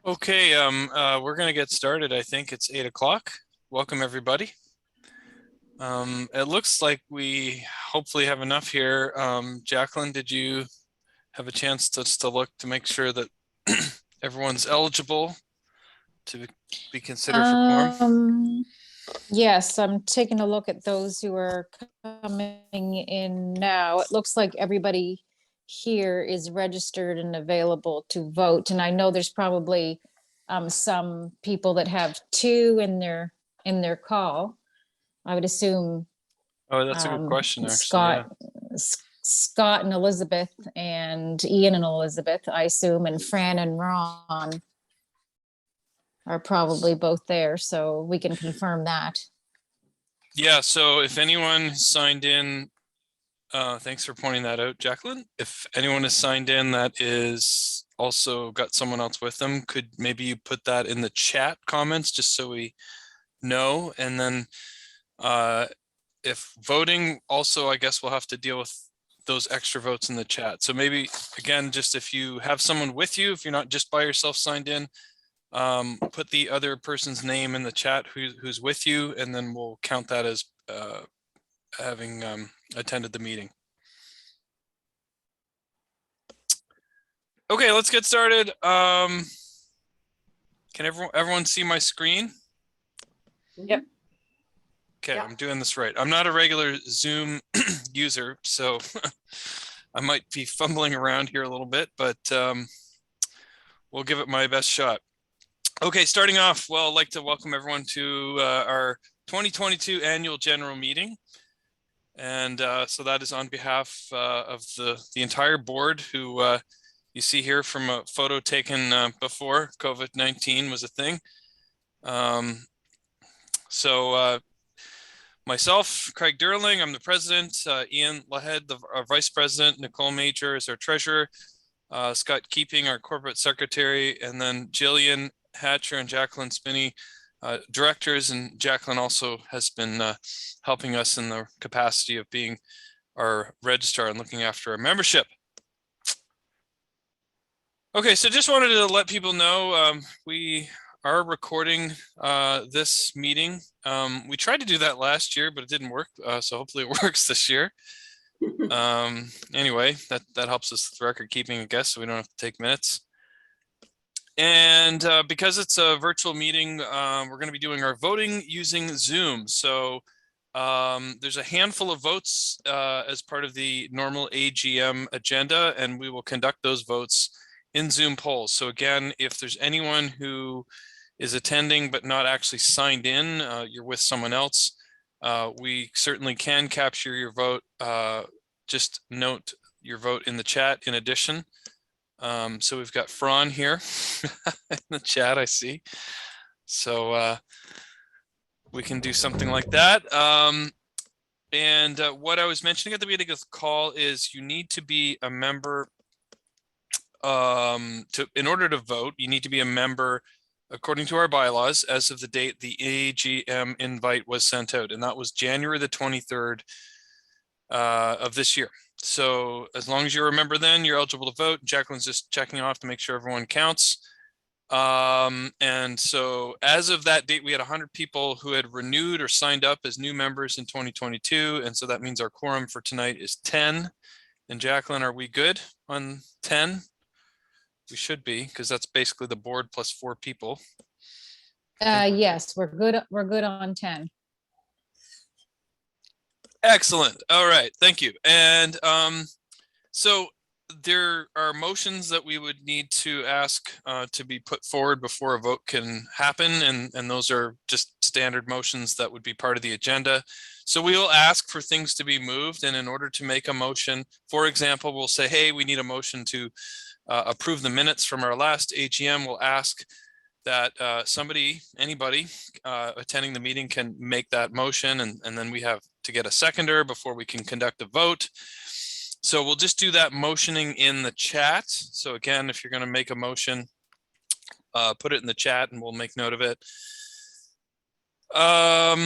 Okay, we're gonna get started. I think it's 8 o'clock. Welcome, everybody. It looks like we hopefully have enough here. Jacquelynn, did you have a chance to look to make sure that everyone's eligible to be considered for quorum? Yes, I'm taking a look at those who are coming in now. It looks like everybody here is registered and available to vote. And I know there's probably some people that have two in their call. I would assume Oh, that's a good question, actually. Scott, Yeah. Scott and Elizabeth, and Ian and Elizabeth, I assume, and Fran and Ron are probably both there, so we can confirm that. Yeah. So if anyone signed in, thanks for pointing that out, Jacquelynn. If anyone is signed in that is also got someone else with them, could maybe you put that in the chat comments just so we know? And then if voting also, I guess we'll have to deal with those extra votes in the chat. So maybe again, just if you have someone with you, if you're not just by yourself signed in, put the other person's name in the chat who's with you, and then we'll count that as having attended the meeting. Okay, let's get started. Can everyone see my screen? Yep. Okay, I'm doing this right. I'm not a regular Zoom user, so I might be fumbling around here a little bit, but we'll give it my best shot. Okay, starting off, well, I'd like to welcome everyone to our 2022 annual general meeting. And so that is on behalf of the entire board, who you see here from a photo taken before COVID-19 was a thing. Myself, Craig Durling, I'm the president. Ian Loughead, our vice president. Nicole Mauger is our treasurer. Scott Keeping, our corporate secretary, and then Gillian Hatcher and Jacquelynn Spinney, directors, and Jacquelynn also has been helping us in the capacity of being our registrar and looking after our membership. Okay, so just wanted to let people know we are recording this meeting. We tried to do that last year, but it didn't work, so hopefully it works this year. Anyway, that helps us with record keeping, I guess, so we don't have to take minutes. And because it's a virtual meeting, we're going to be doing our voting using Zoom. So there's a handful of votes as part of the normal AGM agenda, and we will conduct those votes in Zoom polls. So again, if there's anyone who is attending but not actually signed in, you're with someone else, we certainly can capture your vote. Just note your vote in the chat in addition. So we've got Fran here in the chat, I see. So we can do something like that. And what I was mentioning at the beginning of the call is you need to be a member in order to vote. You need to be a member according to our bylaws as of the date the AGM invite was sent out, and that was January the 23rd of this year. So as long as you're a member then, you're eligible to vote. Jacquelynn's just checking off to make sure everyone counts. And so as of that date, we had 100 people who had renewed or signed up as new members in 2022. And so that means our quorum for tonight is 10. And Jacquelynn, are we good on 10? We should be, because that's basically the board plus 4 people. Yes, we're good. We're good on 10. Excellent. All right. Thank you. And so there are motions that we would need to ask to be put forward before a vote can happen. And those are just standard motions that would be part of the agenda. So we will ask for things to be moved. And in order to make a motion, for example, we'll say, hey, we need a motion to approve the minutes from our last AGM. We'll ask that anybody attending the meeting can make that motion, and then we have to get a seconder before we can conduct a vote. So we'll just do that motioning in the chat. So again, if you're going to make a motion, put it in the chat and we'll make note of it. All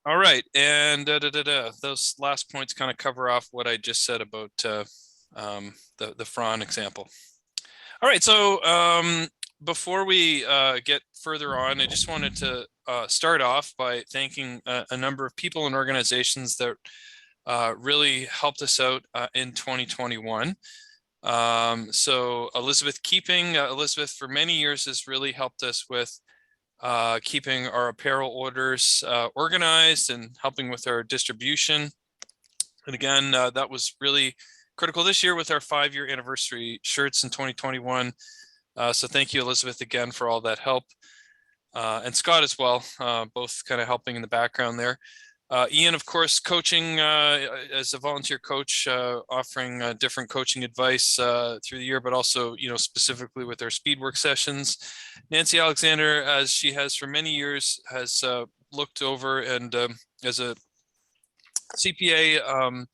right, and those last points kind of cover off what I just said about the Fran example. All right, so before we get further on, I just wanted to start off by thanking a number of people and organizations that really helped us out in 2021. So Elizabeth Keeping, Elizabeth for many years has really helped us with keeping our apparel orders organized and helping with our distribution. And again, that was really critical this year with our 5-year anniversary shirts in 2021. So thank you, Elizabeth, again for all that help. And Scott as well, both kind of helping in the background there. Ian, of course, coaching as a volunteer coach, offering different coaching advice through the year, but also, specifically with our speed work sessions. Nancy Alexander, as she has for many years, has looked over and as a CPA,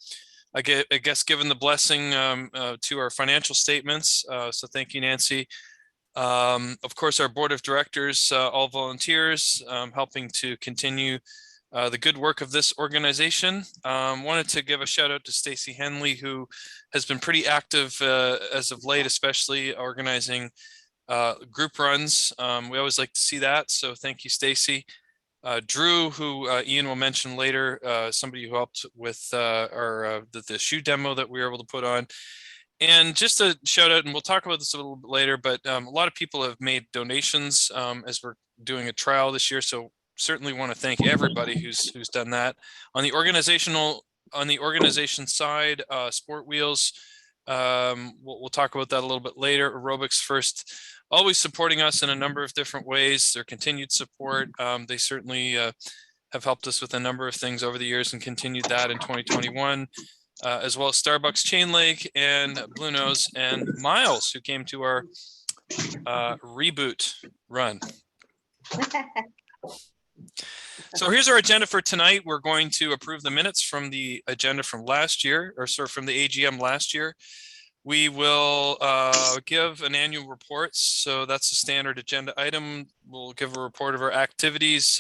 I guess given the blessing to our financial statements. So thank you, Nancy. Of course, our board of directors, all volunteers, helping to continue the good work of this organization. Wanted to give a shout out to Stacy Henley, who has been pretty active as of late, especially organizing group runs. We always like to see that. So thank you, Stacy. Drew, who Ian will mention later, somebody who helped with the shoe demo that we were able to put on. And just a shout out, and we'll talk about this a little bit later, but a lot of people have made donations as we're doing a trial this year. So certainly want to thank everybody who's done that. On the organization side, Sport Wheels, we'll talk about that a little bit later. Aerobics First, always supporting us in a number of different ways. Their continued support, they certainly have helped us with a number of things over the years and continued that in 2021. As well as Starbucks Chain Lake and Blue Nose and Miles, who came to our Reboot Run. So here's our agenda for tonight. We're going to approve the minutes from the agenda from last year, or sorry, from the AGM last year. We will give an annual report. So that's a standard agenda item. We'll give a report of our activities,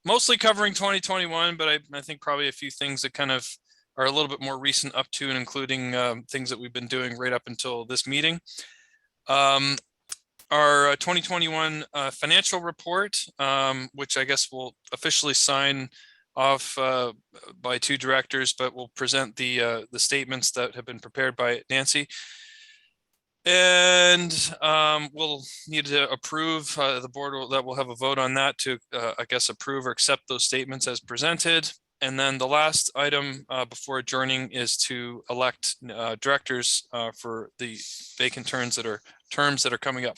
mostly covering 2021, but I think probably a few things that kind of are a little bit more recent up to and including things that we've been doing right up until this meeting. Our 2021 financial report, which I guess we'll officially sign off by 2 directors, but we'll present the statements that have been prepared by Nancy. And we'll need to approve, the board that will have a vote on that to, I guess, approve or accept those statements as presented. And then the last item before adjourning is to elect directors for the vacant terms that are coming up.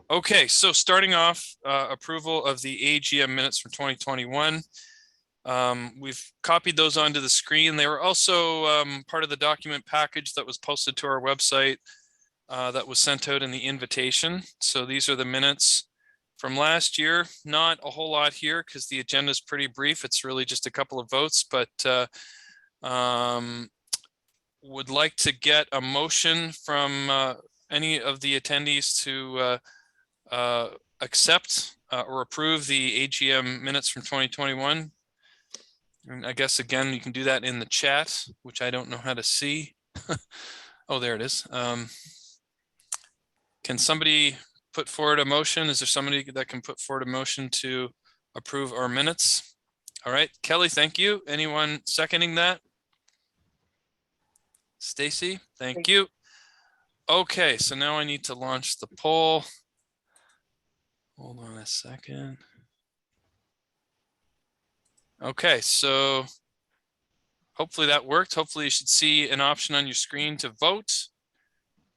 Okay, so starting off, approval of the AGM minutes from 2021. We've copied those onto the screen. They were also part of the document package that was posted to our website that was sent out in the invitation. So these are the minutes from last year. Not a whole lot here because the agenda is pretty brief. It's really just a couple of votes, but would like to get a motion from any of the attendees to accept or approve the AGM minutes from 2021. And I guess, again, you can do that in the chat, which I don't know how to see. Oh, there it is. Can somebody put forward a motion? Is there somebody that can put forward a motion to approve our minutes? All right, Kelly, thank you. Anyone seconding that? Stacy, thank you. Okay, so now I need to launch the poll. Hold on a second. Okay, so hopefully that worked. Hopefully you should see an option on your screen to vote.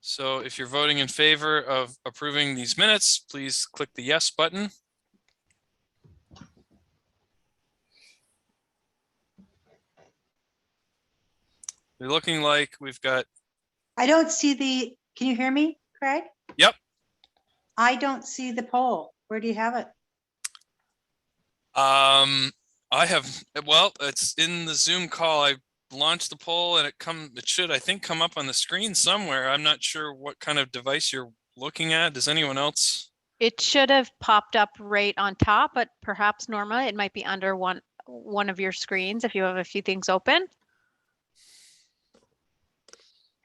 So if you're voting in favor of approving these minutes, please click the yes button. They're looking like we've got. I don't see can you hear me, Craig? Yep. I don't see the poll. Where do you have it? Well, it's in the Zoom call. I launched the poll and it should, I think, come up on the screen somewhere. I'm not sure what kind of device you're looking at. Does anyone else? It should have popped up right on top, but perhaps Norma, it might be under one of your screens if you have a few things open.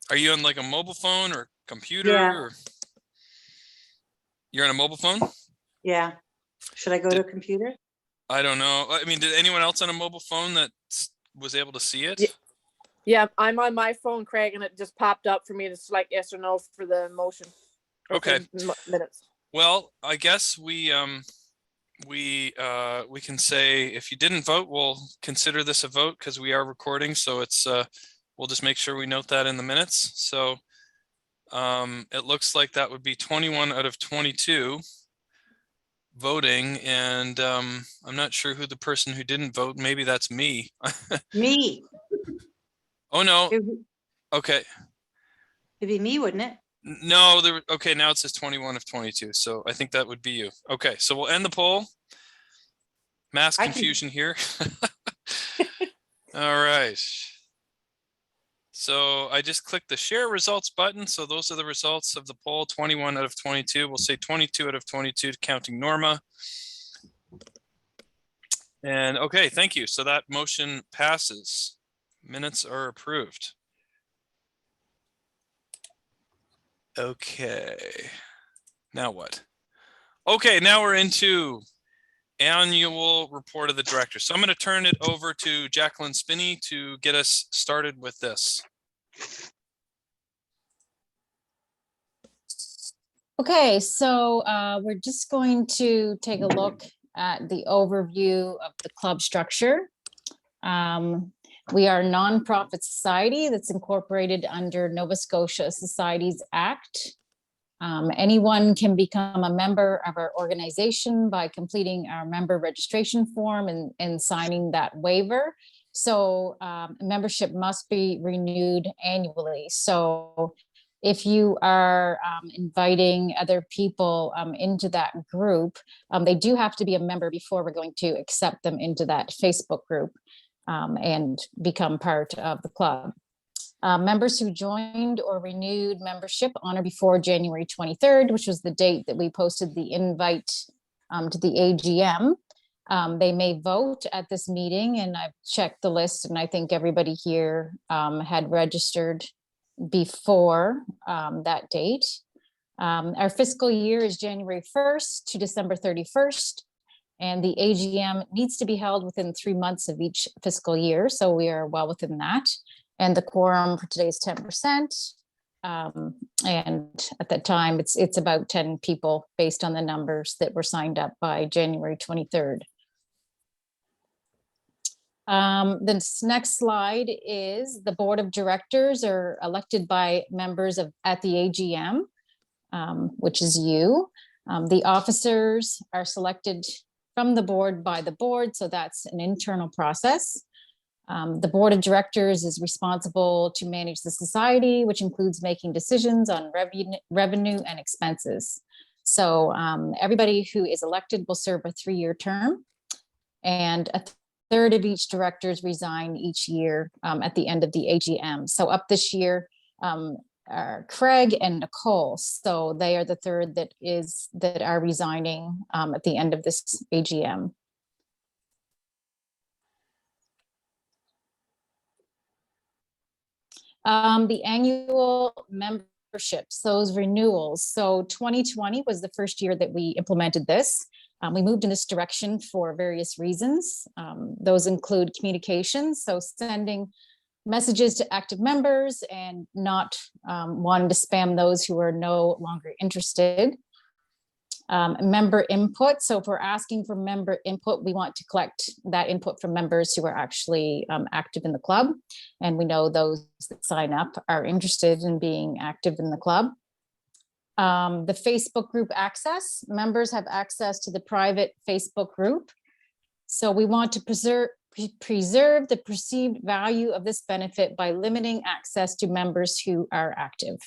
Are you on like a mobile phone or computer? Yeah. Or? You're on a mobile phone? Yeah. Should I go to a computer? I don't know. I mean, did anyone else on a mobile phone that was able to see it? Yeah, I'm on my phone, Craig, and it just popped up for me to select yes or no for the motion. Okay. Minutes. Well, I guess we can say if you didn't vote, we'll consider this a vote because we are recording. So it's we'll just make sure we note that in the minutes. So it looks like that would be 21 out of 22 voting, and I'm not sure who the person who didn't vote. Maybe that's me. Me. Oh no. It'd Okay. be me, wouldn't it? No, okay, now it says 21 of 22. So I think that would be you. Okay, so we'll end the poll. Mass confusion here. All right. So I just clicked the share results button. So those are the results of the poll, 21 out of 22. We'll say 22 out of 22 counting Norma. And okay, thank you. So that motion passes. Minutes are approved. Okay, now what? Okay, now we're into annual report of the director. So I'm going to turn it over to Jacquelynn Spinney to get us started with this. Okay, so we're just going to take a look at the overview of the club structure. We are a nonprofit society that's incorporated under Nova Scotia Societies Act. Anyone can become a member of our organization by completing our member registration form and signing that waiver. So membership must be renewed annually. So if you are inviting other people into that group, they do have to be a member before we're going to accept them into that Facebook group and become part of the club. Members who joined or renewed membership on or before January 23rd, which was the date that we posted the invite to the AGM, they may vote at this meeting, and I've checked the list, and I think everybody here had registered before that date. Our fiscal year is January 1st to December 31st, and the AGM needs to be held within 3 months of each fiscal year, so we are well within that. And the quorum for today is 10%. And at that time, it's about 10 people based on the numbers that were signed up by January 23rd. The next slide is the board of directors are elected by members at the AGM, which is you. The officers are selected from the board by the board, so that's an internal process. The board of directors is responsible to manage the society, which includes making decisions on revenue and expenses. So everybody who is elected will serve a 3-year term, and a third of each directors resign each year at the end of the AGM. So up this year are Craig and Nicole. So they are the third that are resigning at the end of this AGM. The annual memberships, those renewals. So 2020 was the first year that we implemented this. We moved in this direction for various reasons. Those include communications, so sending messages to active members and not wanting to spam those who are no longer interested. Member input. So if we're asking for member input, we want to collect that input from members who are actually active in the club. And we know those that sign up are interested in being active in the club. The Facebook group access. Members have access to the private Facebook group. So we want to preserve the perceived value of this benefit by limiting access to members who are active.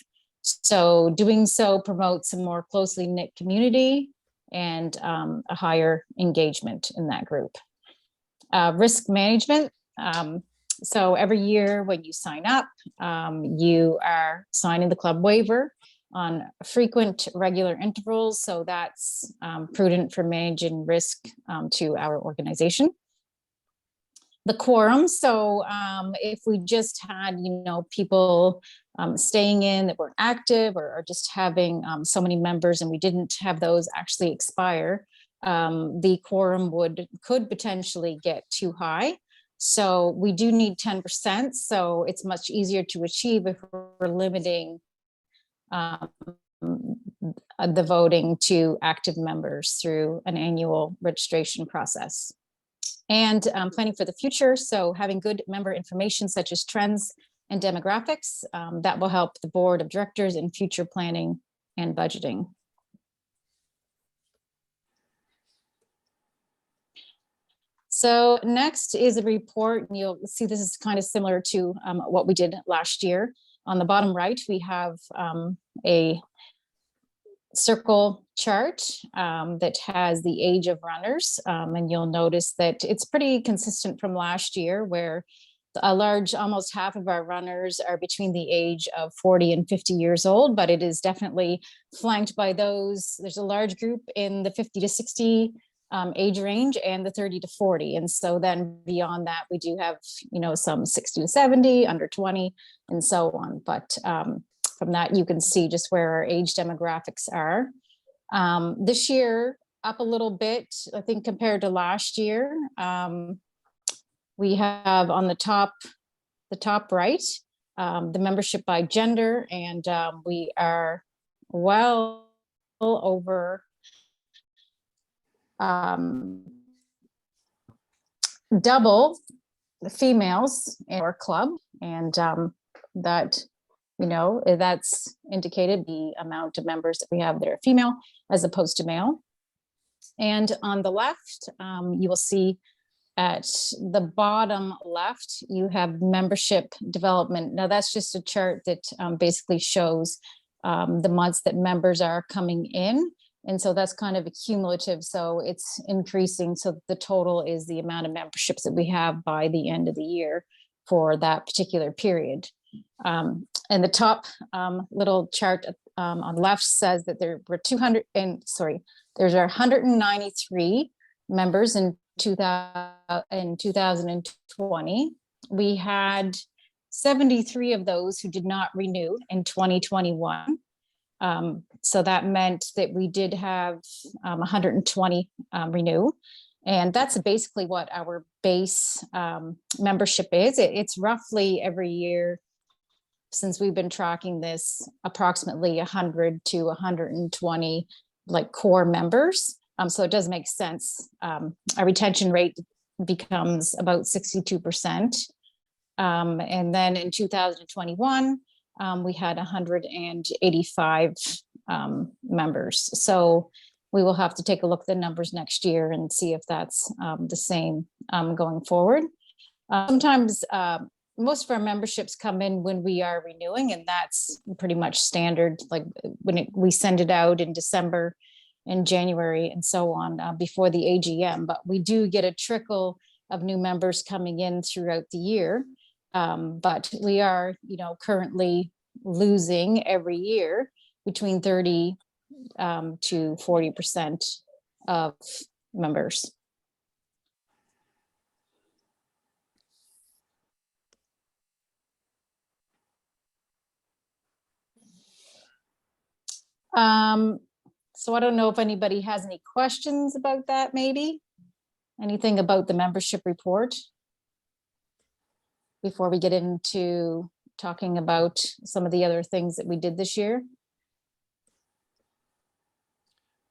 So doing so promotes a more closely knit community and a higher engagement in that group. Risk management. So every year when you sign up, you are signing the club waiver on frequent, regular intervals. So that's prudent for managing risk to our organization. The quorum. So if we just had, people staying in that weren't active, or just having so many members and we didn't have those actually expire, the quorum could potentially get too high. So we do need 10%. So it's much easier to achieve if we're limiting the voting to active members through an annual registration process. And planning for the future. So having good member information such as trends and demographics, that will help the board of directors in future planning and budgeting. So next is a report, and you'll see this is kind of similar to what we did last year. On the bottom right, we have a circle chart that has the age of runners, and you'll notice that it's pretty consistent from last year, where almost half of our runners are between the age of 40 and 50 years old, but it is definitely flanked by those. There's a large group in the 50 to 60 age range and the 30 to 40. And so then beyond that, we do have, some 60 to 70, under 20, and so on. But from that, you can see just where our age demographics are. This year, up a little bit, I think, compared to last year. We have on the top right, the membership by gender, and we are well over double the females in our club, and that, that's indicated the amount of members that we have that are female as opposed to male. And on the left, you will see at the bottom left, you have membership development. Now that's just a chart that basically shows the months that members are coming in. And so that's kind of accumulative. So it's increasing. So the total is the amount of memberships that we have by the end of the year for that particular period. And the top little chart on the left says that there were 193 members in 2020. We had 73 of those who did not renew in 2021. So that meant that we did have 120 renew. And that's basically what our base membership is. It's roughly every year since we've been tracking this, approximately 100 to 120 like core members. So it does make sense. Our retention rate becomes about 62%. And then in 2021, we had 185 members. So we will have to take a look at the numbers next year and see if that's the same going forward. Sometimes most of our memberships come in when we are renewing, and that's pretty much standard, like when we send it out in December and January and so on before the AGM. But we do get a trickle of new members coming in throughout the year. But we are, currently losing every year between 30 to 40% of members. So I don't know if anybody has any questions about that, maybe anything about the membership report before we get into talking about some of the other things that we did this year.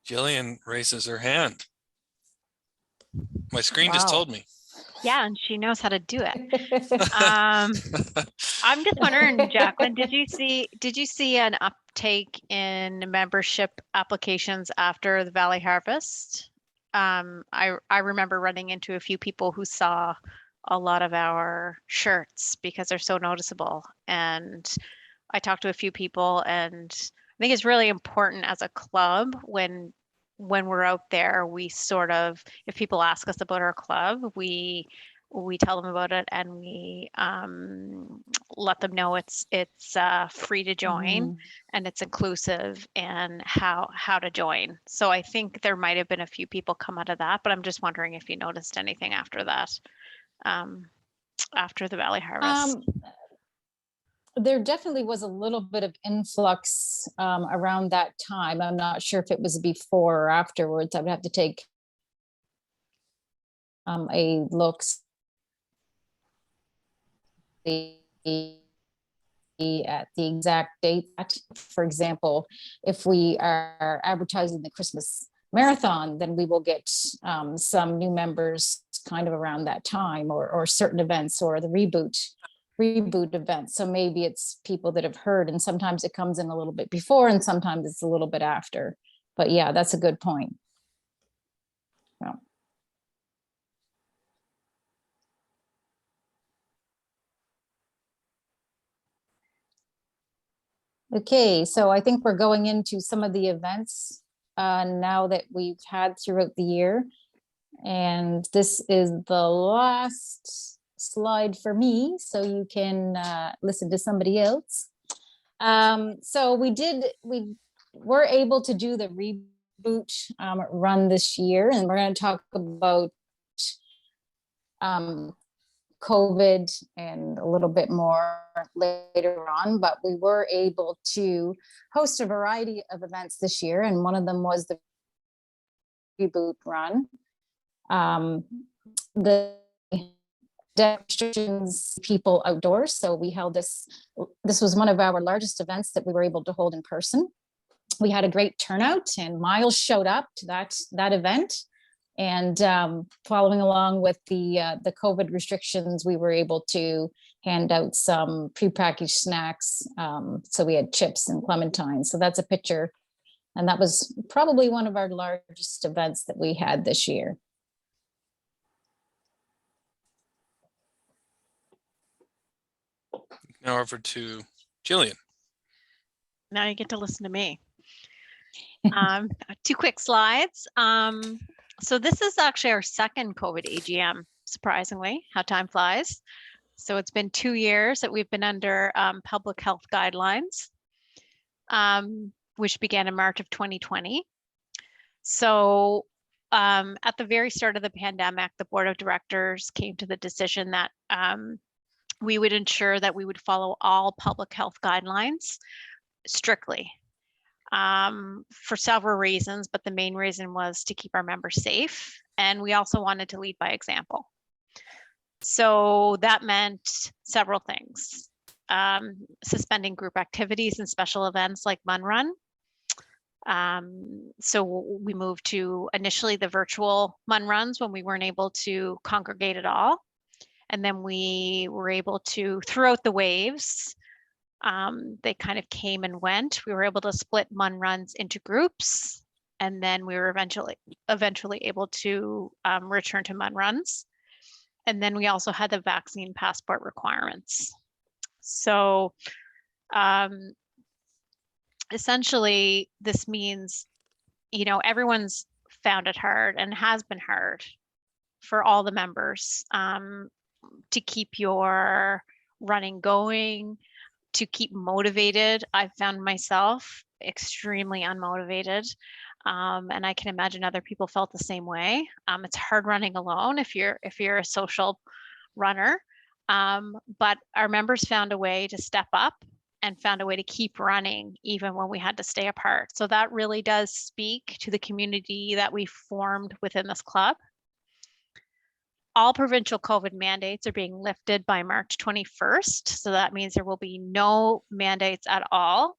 Gillian raises her hand. My screen just told me. Yeah, and she knows how to do it. I'm just wondering, Jacquelynn, did you see an uptake in membership applications after the Valley Harvest? I remember running into a few people who saw a lot of our shirts because they're so noticeable. And I talked to a few people, and I think it's really important as a club when we're out there, we sort of, if people ask us about our club, we tell them about it, and we let them know it's free to join, and it's inclusive, and how to join. So I think there might have been a few people come out of that, but I'm just wondering if you noticed anything after that, after the Valley Harvest. There definitely was a little bit of influx around that time. I'm not sure if it was before or afterwards. I would have to take a look at the exact date. For example, if we are advertising the Christmas marathon, then we will get some new members kind of around that time, or certain events, or the reboot event. So maybe it's people that have heard, and sometimes it comes in a little bit before and sometimes it's a little bit after. But yeah, that's a good point. Yeah. Okay, so I think we're going into some of the events now that we've had throughout the year. And this is the last slide for me, so you can listen to somebody else. So we were able to do the Reboot Run this year, and we're going to talk about COVID and a little bit more later on, but we were able to host a variety of events this year, and one of them was the Reboot Run. The restrictions, people outdoors, so we held this was one of our largest events that we were able to hold in person. We had a great turnout, and Miles showed up to that event. And following along with the COVID restrictions, we were able to hand out some prepackaged snacks. So we had chips and clementines. So that's a picture. And that was probably one of our largest events that we had this year. Now over to Gillian. Now you get to listen to me. Two quick slides. So this is actually our second COVID AGM, surprisingly, how time flies. So it's been 2 years that we've been under public health guidelines, which began in March of 2020. So at the very start of the pandemic, the board of directors came to the decision that we would ensure that we would follow all public health guidelines strictly. For several reasons, but the main reason was to keep our members safe. And we also wanted to lead by example. So that meant several things. Suspending group activities and special events like Mun Run. So we moved to initially the virtual Mun Runs when we weren't able to congregate at all. And then we were able to, throughout the waves, they kind of came and went. We were able to split Mun Runs into groups, and then we were eventually able to return to Mun Runs. And then we also had the vaccine passport requirements. So essentially, this means, everyone's found it hard and has been hard for all the members to keep your running going, to keep motivated. I've found myself extremely unmotivated. And I can imagine other people felt the same way. It's hard running alone if you're a social runner. But our members found a way to step up and found a way to keep running even when we had to stay apart. So that really does speak to the community that we formed within this club. All provincial COVID mandates are being lifted by March 21st. So that means there will be no mandates at all.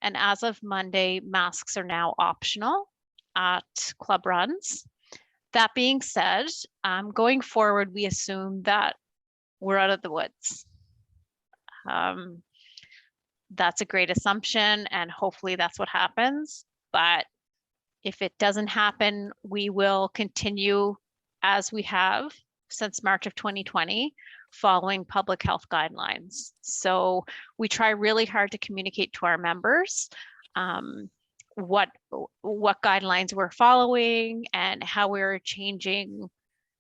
And as of Monday, masks are now optional at club runs. That being said, going forward, we assume that we're out of the woods. That's a great assumption, and hopefully that's what happens. But if it doesn't happen, we will continue as we have since March of 2020, following public health guidelines. So we try really hard to communicate to our members what guidelines we're following and how we're changing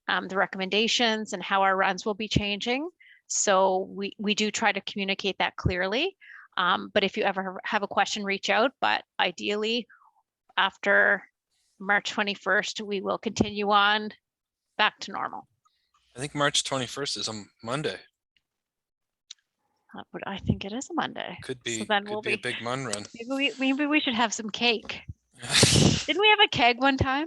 the recommendations and how our runs will be changing. So we do try to communicate that clearly. But if you ever have a question, reach out. But ideally, after March 21st, we will continue on back to normal. I think March 21st is on Monday. I think it is a Monday. Could be, So then could we'll be a be, big mun run. maybe we should have some cake. Didn't we have a keg one time?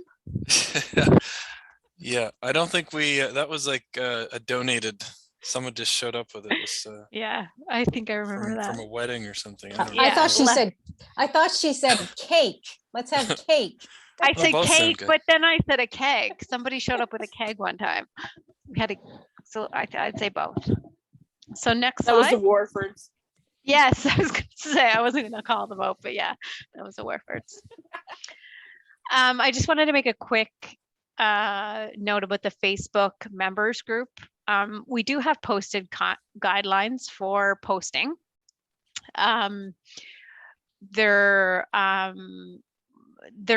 Yeah, I don't think we, that was like a donated, someone just showed up with it. It was Yeah, I think I remember that. from a wedding or something. I don't I Yeah, thought she know. said, I thought she said cake. Let's have cake. I Well, said both sound cake, good. but then I said a keg. Somebody showed up with a keg one time. We had a, so I'd say both. So next That was the slide. Warfords. Yes, I was going to say, I wasn't going to call them out, but yeah, that was the Warfords. I just wanted to make a quick note about the Facebook members group. We do have posted guidelines for posting. They're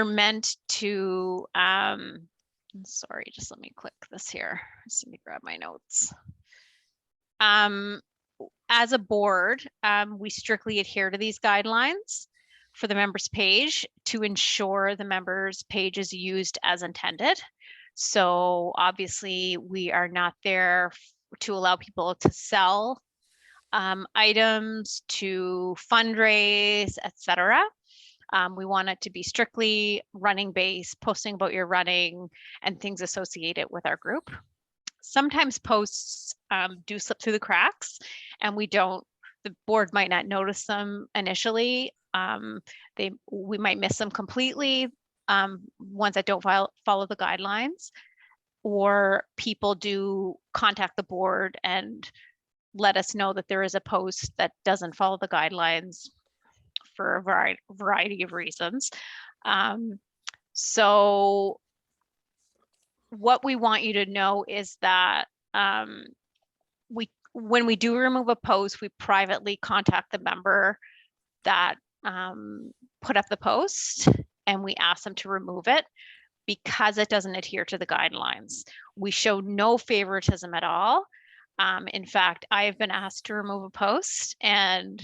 meant to, sorry, just let me click this here. Just let me grab my notes. As a board, we strictly adhere to these guidelines for the members page to ensure the members page is used as intended. So obviously we are not there to allow people to sell items, to fundraise, etc. We want it to be strictly running based, posting about your running and things associated with our group. Sometimes posts do slip through the cracks and the board might not notice them initially. We might miss them completely, ones that don't follow the guidelines, or people do contact the board and let us know that there is a post that doesn't follow the guidelines for a variety of reasons. So what we want you to know is that when we do remove a post, we privately contact the member that put up the post and we ask them to remove it because it doesn't adhere to the guidelines. We show no favoritism at all. In fact, I have been asked to remove a post, and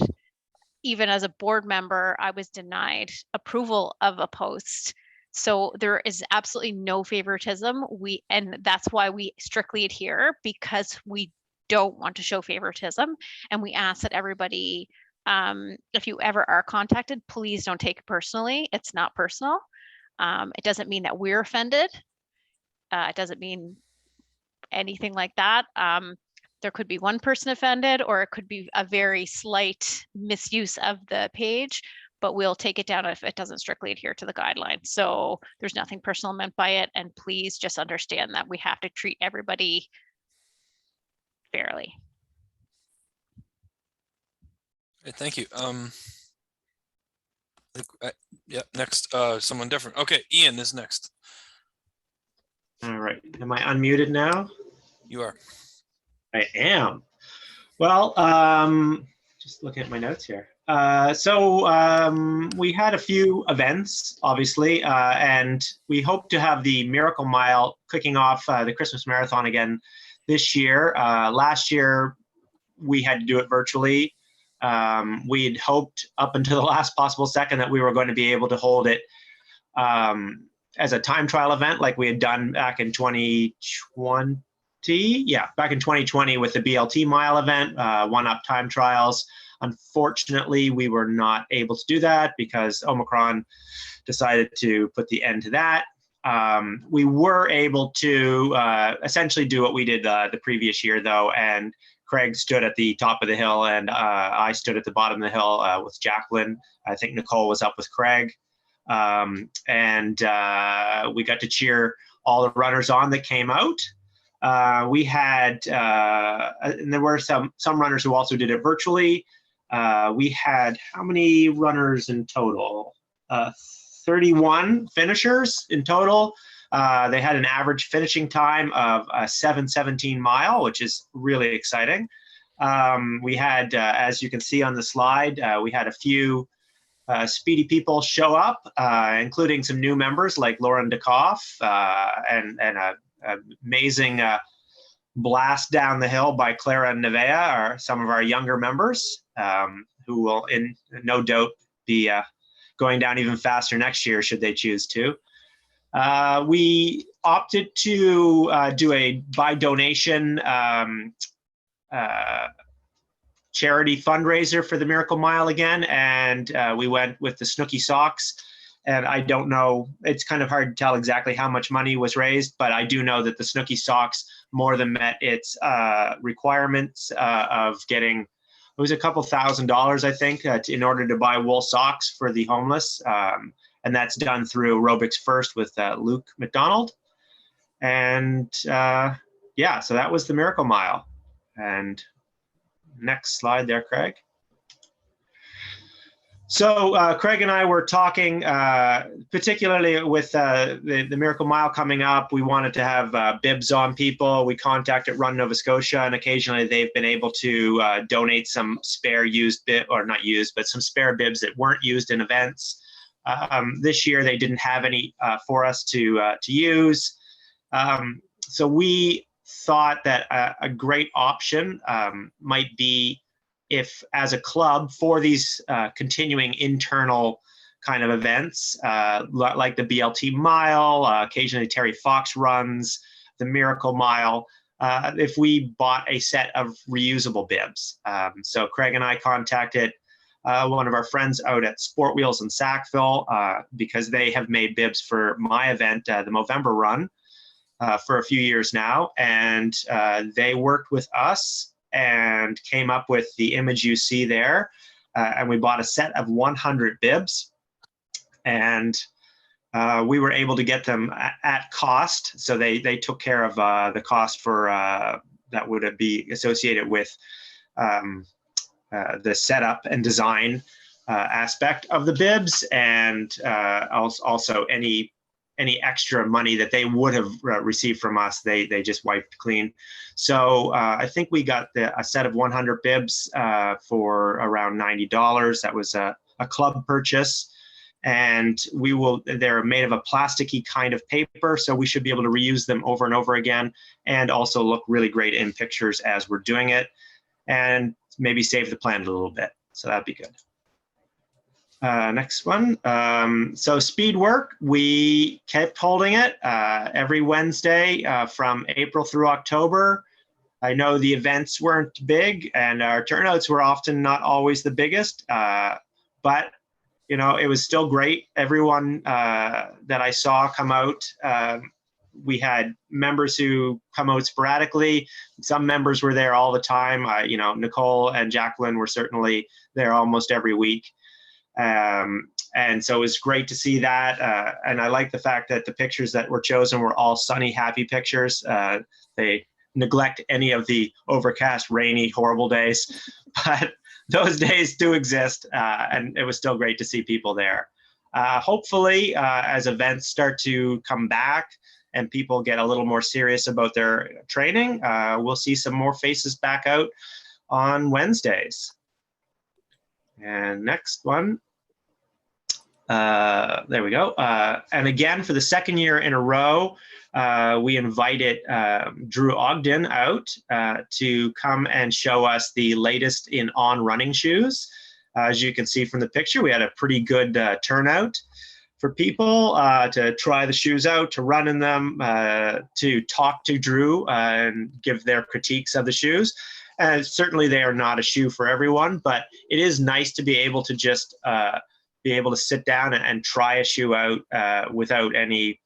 even as a board member, I was denied approval of a post. So there is absolutely no favoritism. And that's why we strictly adhere, because we don't want to show favoritism. And we ask that everybody, if you ever are contacted, please don't take it personally. It's not personal. It doesn't mean that we're offended. It doesn't mean anything like that. There could be one person offended, or it could be a very slight misuse of the page, but we'll take it down if it doesn't strictly adhere to the guidelines. So there's nothing personal meant by it. And please just understand that we have to treat everybody fairly. Thank you. Yeah, next, someone different. Okay, Ian is next. All right. Am I unmuted now? You are. I am. Well, just looking at my notes here. So we had a few events, obviously, and we hope to have the Miracle Mile kicking off the Christmas Marathon again this year. Last year, we had to do it virtually. We had hoped up until the last possible second that we were going to be able to hold it as a time trial event like we had done back in 2020. Yeah, back in 2020 with the BLT Mile event, one-up time trials. Unfortunately, we were not able to do that because Omicron decided to put the end to that. We were able to essentially do what we did the previous year, though, and Craig stood at the top of the hill and I stood at the bottom of the hill with Jacquelynn. I think Nicole was up with Craig. And we got to cheer all the runners on that came out. We had, and there were some runners who also did it virtually. We had how many runners in total? 31 finishers in total. They had an average finishing time of 7:17 mile, which is really exciting. We had, as you can see on the slide, we had a few speedy people show up, including some new members like Lauren DeKoff and a amazing blast down the hill by Clara Nevea, or some of our younger members who will no doubt be going down even faster next year should they choose to. We opted to do a by donation charity fundraiser for the Miracle Mile again, and we went with the Snooki socks. And I don't know, it's kind of hard to tell exactly how much money was raised, but I do know that the Snooki socks more than met its requirements of getting, it was a couple $1,000s, I think, in order to buy wool socks for the homeless. And that's done through Aerobics First with Luke McDonald. And yeah, so that was the Miracle Mile. And next slide there, Craig. So Craig and I were talking, particularly with the Miracle Mile coming up. We wanted to have bibs on people. We contacted Run Nova Scotia, and occasionally they've been able to donate some spare used bib, or not used, but some spare bibs that weren't used in events. This year they didn't have any for us to use. So we thought that a great option might be if, as a club, for these continuing internal kind of events, like the BLT Mile, occasionally Terry Fox runs, the Miracle Mile, if we bought a set of reusable bibs. So Craig and I contacted one of our friends out at Sport Wheels in Sackville, because they have made bibs for my event, the Movember Run, for a few years now. And they worked with us and came up with the image you see there. And we bought a set of 100 bibs. And we were able to get them at cost. So they took care of the cost for that would be associated with the setup and design aspect of the bibs, and also any extra money that they would have received from us, they just wiped clean. So I think we got a set of 100 bibs for around $90. That was a club purchase. And they're made of a plasticky kind of paper, so we should be able to reuse them over and over again, and also look really great in pictures as we're doing it, and maybe save the planet a little bit. So that'd be good. Next one. So speed work, we kept holding it every Wednesday from April through October. I know the events weren't big and our turnouts were often not always the biggest, but you know, it was still great. Everyone that I saw come out, we had members who come out sporadically. Some members were there all the time. You know, Nicole and Jacquelynn were certainly there almost every week. And so it was great to see that. And I like the fact that the pictures that were chosen were all sunny, happy pictures. They neglect any of the overcast, rainy, horrible days, but those days do exist. And it was still great to see people there. Hopefully, as events start to come back and people get a little more serious about their training, we'll see some more faces back out on Wednesdays. And next one. There we go. And again, for the second year in a row, we invited Drew Ogden out to come and show us the latest in On running shoes. As you can see from the picture, we had a pretty good turnout for people to try the shoes out, to run in them, to talk to Drew and give their critiques of the shoes. And certainly they are not a shoe for everyone, but it is nice to be able to just be able to sit down and try a shoe out without any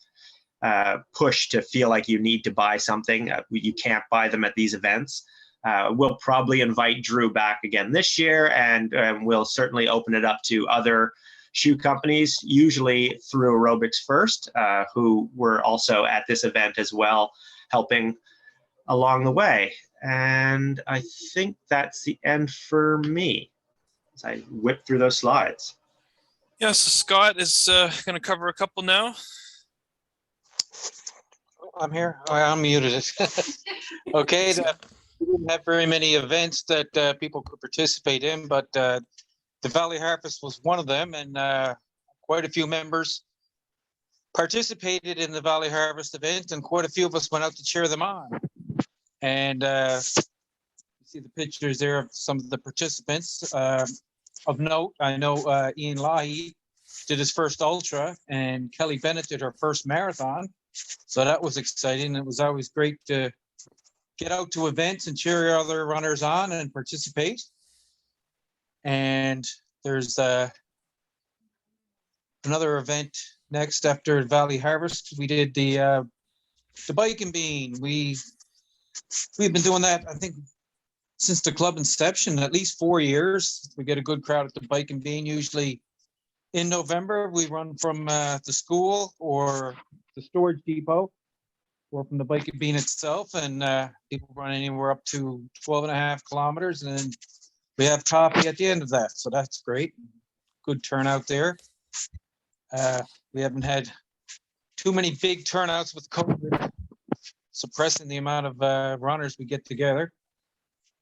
push to feel like you need to buy something. You can't buy them at these events. We'll probably invite Drew back again this year, and we'll certainly open it up to other shoe companies, usually through Aerobics First, who were also at this event as well, helping along the way. And I think that's the end for me as I whip through those slides. Yeah, so Scott is going to cover a couple now. I'm here. Oh, I'm muted. Okay, we didn't have very many events that people could participate in, but the Valley Harvest was one of them, and quite a few members participated in the Valley Harvest event, and quite a few of us went out to cheer them on. And you see the pictures there of some of the participants. Of note, I know Ian Loughead did his first ultra, and Kelly Bennett did her first marathon. So that was exciting. It was always great to get out to events and cheer other runners on and participate. And there's another event next after Valley Harvest. We did the Bike and Bean. We've been doing that, I think, since the club inception, at least 4 years. We get a good crowd at the Bike and Bean. Usually in November, we run from the school or the storage depot, or from the Bike and Bean itself, and people run anywhere up to 12.5 kilometers, and then we have coffee at the end of that. So that's great. Good turnout there. We haven't had too many big turnouts with COVID suppressing the amount of runners we get together.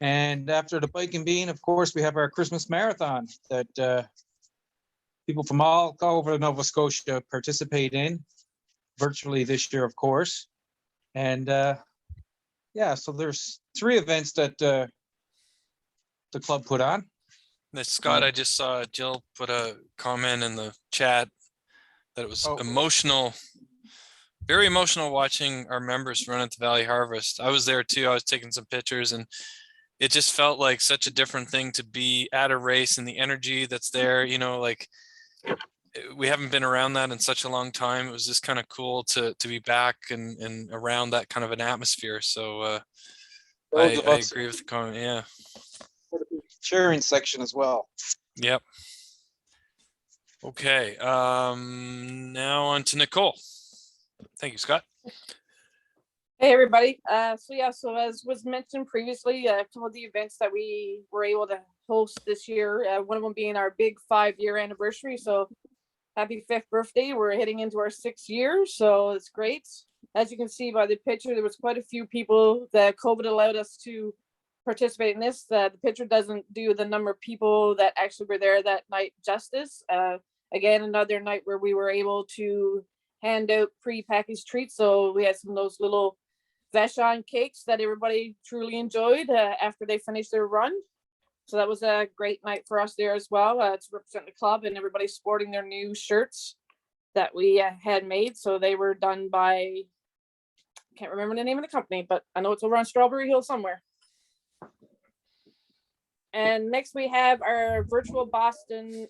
And after the Bike and Bean, of course, we have our Christmas marathon that people from all over Nova Scotia participate in, virtually this year, of course. And yeah, so there's 3 events that the club put on. Scott, I just saw Jill put a comment in the chat that it was emotional, very emotional watching our members run at the Valley Harvest. I was there too. I was taking some pictures, and it just felt like such a different thing to be at a race and the energy that's there, you know, like we haven't been around that in such a long time. It was just kind of cool to be back and around that kind of an atmosphere. So I agree with the comment. Yeah. Cheering section as well. Yep. Okay. Now on to Nicole. Thank you, Scott. Hey everybody. So as was mentioned previously, some of the events that we were able to host this year, one of them being our big 5-year anniversary. So happy 5th birthday. We're heading into our 6th year, so it's great. As you can see by the picture, there was quite a few people that COVID allowed us to participate in this. The picture doesn't do the number of people that actually were there that night justice. Again, another night where we were able to hand out pre-packaged treats. So we had some of those little vachon cakes that everybody truly enjoyed after they finished their run. So that was a great night for us there as well, to represent the club, and everybody sporting their new shirts that we had made. So they were done by, can't remember the name of the company, but I know it's over on Strawberry Hill somewhere. And next we have our virtual Boston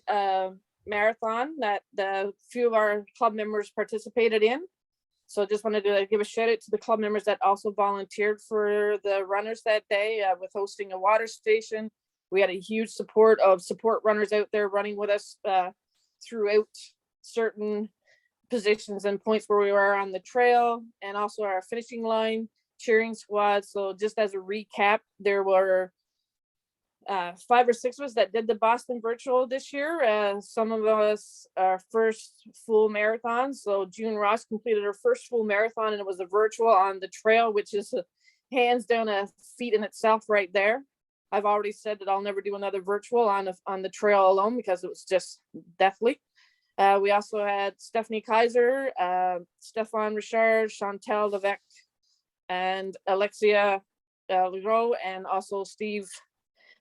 marathon that the few of our club members participated in. So just wanted to give a shout out to the club members that also volunteered for the runners that day with hosting a water station. We had a huge support runners out there running with us throughout certain positions and points where we were on the trail, and also our finishing line cheering squad. So just as a recap, there were 5 or 6 of us that did the Boston virtual this year. Some of us our first full marathon. So June Ross completed her first full marathon, and it was a virtual on the trail, which is hands down a feat in itself right there. I've already said that I'll never do another virtual on the trail alone because it was just deathly. We also had Stephanie Kaiser, Stefan Richard, Chantal Levesque, and Alexia Leroux, and also Steve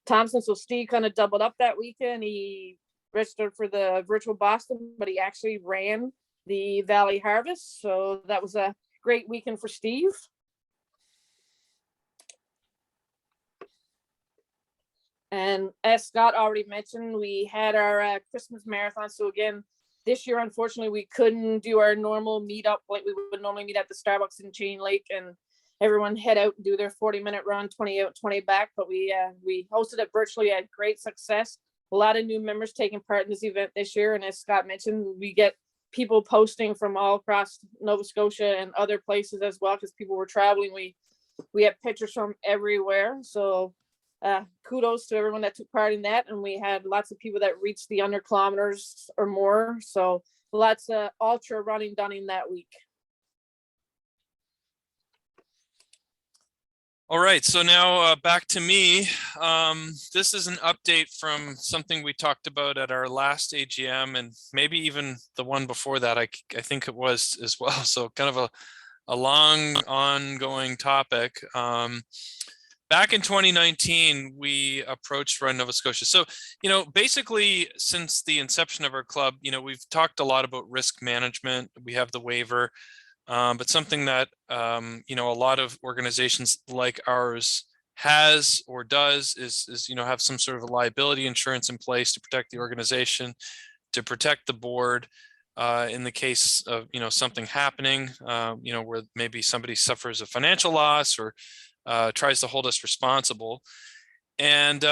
Thompson. So Steve kind of doubled up that weekend. He registered for the virtual Boston, but he actually ran the Valley Harvest. So that was a great weekend for Steve. And as Scott already mentioned, we had our Christmas marathon. So again, this year, unfortunately, we couldn't do our normal meetup like we would normally meet at the Starbucks in Chain Lake and everyone head out and do their 40-minute run, 20 out, 20 back. But we hosted it virtually, had great success. A lot of new members taking part in this event this year. And as Scott mentioned, we get people posting from all across Nova Scotia and other places as well, because people were traveling. We had pictures from everywhere. So kudos to everyone that took part in that. And we had lots of people that reached the 100 kilometers or more. So lots of ultra running done in that week. All right, so now back to me. This is an update from something we talked about at our last AGM, and maybe even the one before that, I think it was as well. So kind of a long ongoing topic. Back in 2019, we approached Run Nova Scotia. So, basically since the inception of our club, we've talked a lot about risk management. We have the waiver. But something that, a lot of organizations like ours has or does is have some sort of a liability insurance in place to protect the organization, to protect the board in the case of something happening, where maybe somebody suffers a financial loss or tries to hold us responsible. And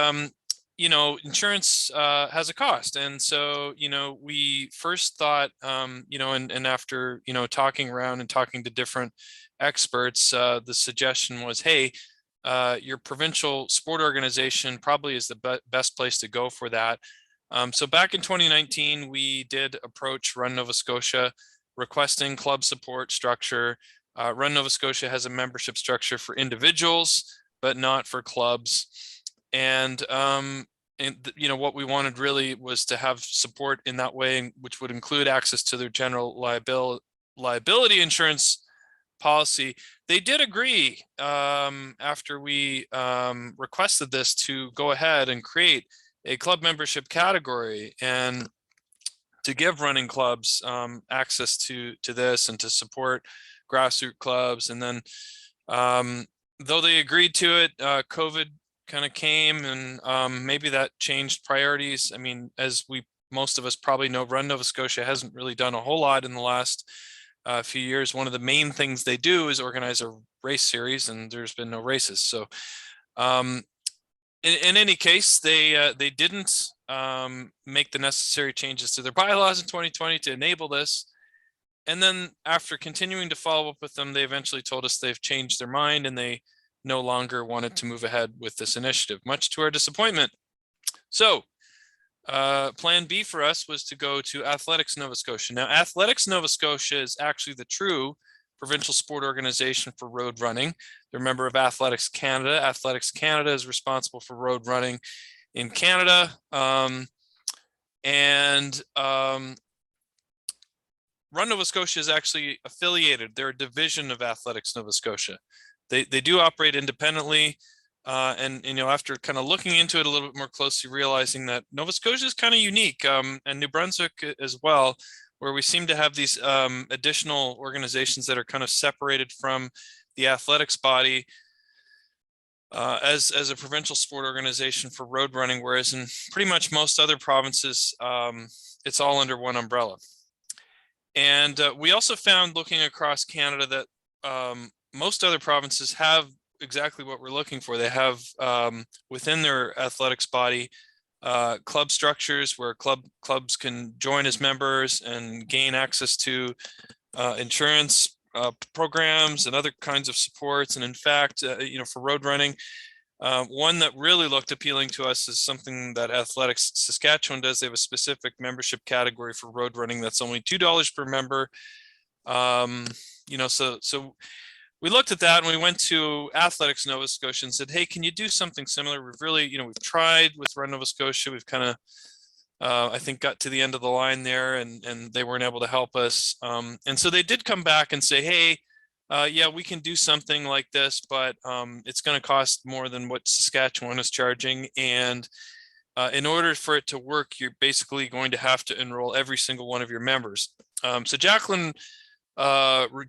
insurance has a cost. And so, we first thought, and after, talking around and talking to different experts, the suggestion was, hey, your provincial sport organization probably is the best place to go for that. So back in 2019, we did approach Run Nova Scotia requesting club support structure. Run Nova Scotia has a membership structure for individuals, but not for clubs. And what we wanted really was to have support in that way, which would include access to their general liability insurance policy. They did agree after we requested this to go ahead and create a club membership category and to give running clubs access to this and to support grassroots clubs. And then though they agreed to it, COVID kind of came, and maybe that changed priorities. I mean, as most of us probably know, Run Nova Scotia hasn't really done a whole lot in the last few years. One of the main things they do is organize a race series, and there's been no races. So in any case, they didn't make the necessary changes to their bylaws in 2020 to enable this. And then after continuing to follow up with them, they eventually told us they've changed their mind and they no longer wanted to move ahead with this initiative, much to our disappointment. So plan B for us was to go to Athletics Nova Scotia. Now, Athletics Nova Scotia is actually the true provincial sport organization for road running. They're a member of Athletics Canada. Athletics Canada is responsible for road running in Canada. Run Nova Scotia is actually affiliated. They're a division of Athletics Nova Scotia. They do operate independently. And after kind of looking into it a little bit more closely, realizing that Nova Scotia is kind of unique, and New Brunswick as well, where we seem to have these additional organizations that are kind of separated from the athletics body as a provincial sport organization for road running, whereas in pretty much most other provinces, it's all under one umbrella. And we also found, looking across Canada, that most other provinces have exactly what we're looking for. They have within their athletics body club structures where clubs can join as members and gain access to insurance programs and other kinds of supports. And in fact, for road running, one that really looked appealing to us is something that Athletics Saskatchewan does. They have a specific membership category for road running that's only $2 per member. So we looked at that and we went to Athletics Nova Scotia and said, hey, can you do something similar? We've really, we've tried with Run Nova Scotia. We've kind of, I think, got to the end of the line there, and they weren't able to help us. And so they did come back and say, hey, yeah, we can do something like this, but it's going to cost more than what Saskatchewan is charging. And in order for it to work, you're basically going to have to enroll every single one of your members. So Jacquelynn